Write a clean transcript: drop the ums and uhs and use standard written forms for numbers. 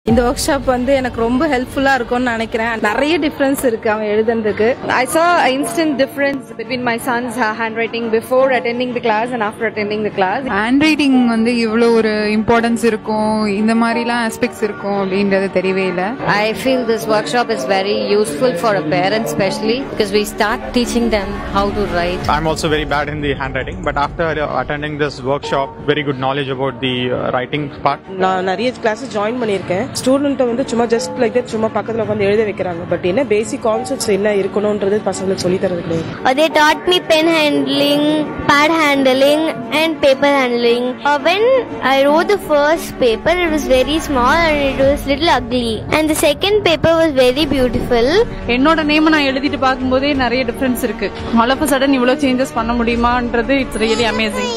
இந்த work shop வந்து எனக்கு ரொம்ப ஹெல்ப்ஃபுல்லா இருக்கும்னு நினைக்கிறேன். நிறைய டிஃபரன்ஸ் இருக்கு அவன் எழுதுறதுக்கு. I saw an instant difference between my son's handwriting before attending the class and after attending the class. Handwriting வந்து இவ்வளவு ஒரு இம்பார்ட்டன்ஸ் இருக்கும், இந்த மாதிரிலாம் ஆஸ்பெக்ட்ஸ் இருக்கும் அப்படின்றது தெரியவே இல்லை. I feel this workshop is very useful for a parent especially because we start teaching them how to write. I'm also very bad in the handwriting, but after attending this workshop, very good knowledge about the writing part. நான் நிறைய classes join பண்ணியிருக்கேன். Student வந்து சும்மா just like that சும்மா பக்கத்துல உட்காந்து எழுத வைக்கிறாங்க. பட் என்ன பேசிக் கான்செப்ட்ஸ் என்ன இருக்கணும்ன்றது பசங்களுக்கு சொல்லி தரது கிடையாது. They taught me pen handling, pad handling and paper handling. When I wrote the first paper, it was very small and it was little ugly. And the second paper was very beautiful. என்னோட name நான் எழுதிட்டு பார்க்கும்போதே நிறைய difference இருக்கு. All of a sudden இவ்வளவு changes பண்ண முடியுமான்றது it's really amazing.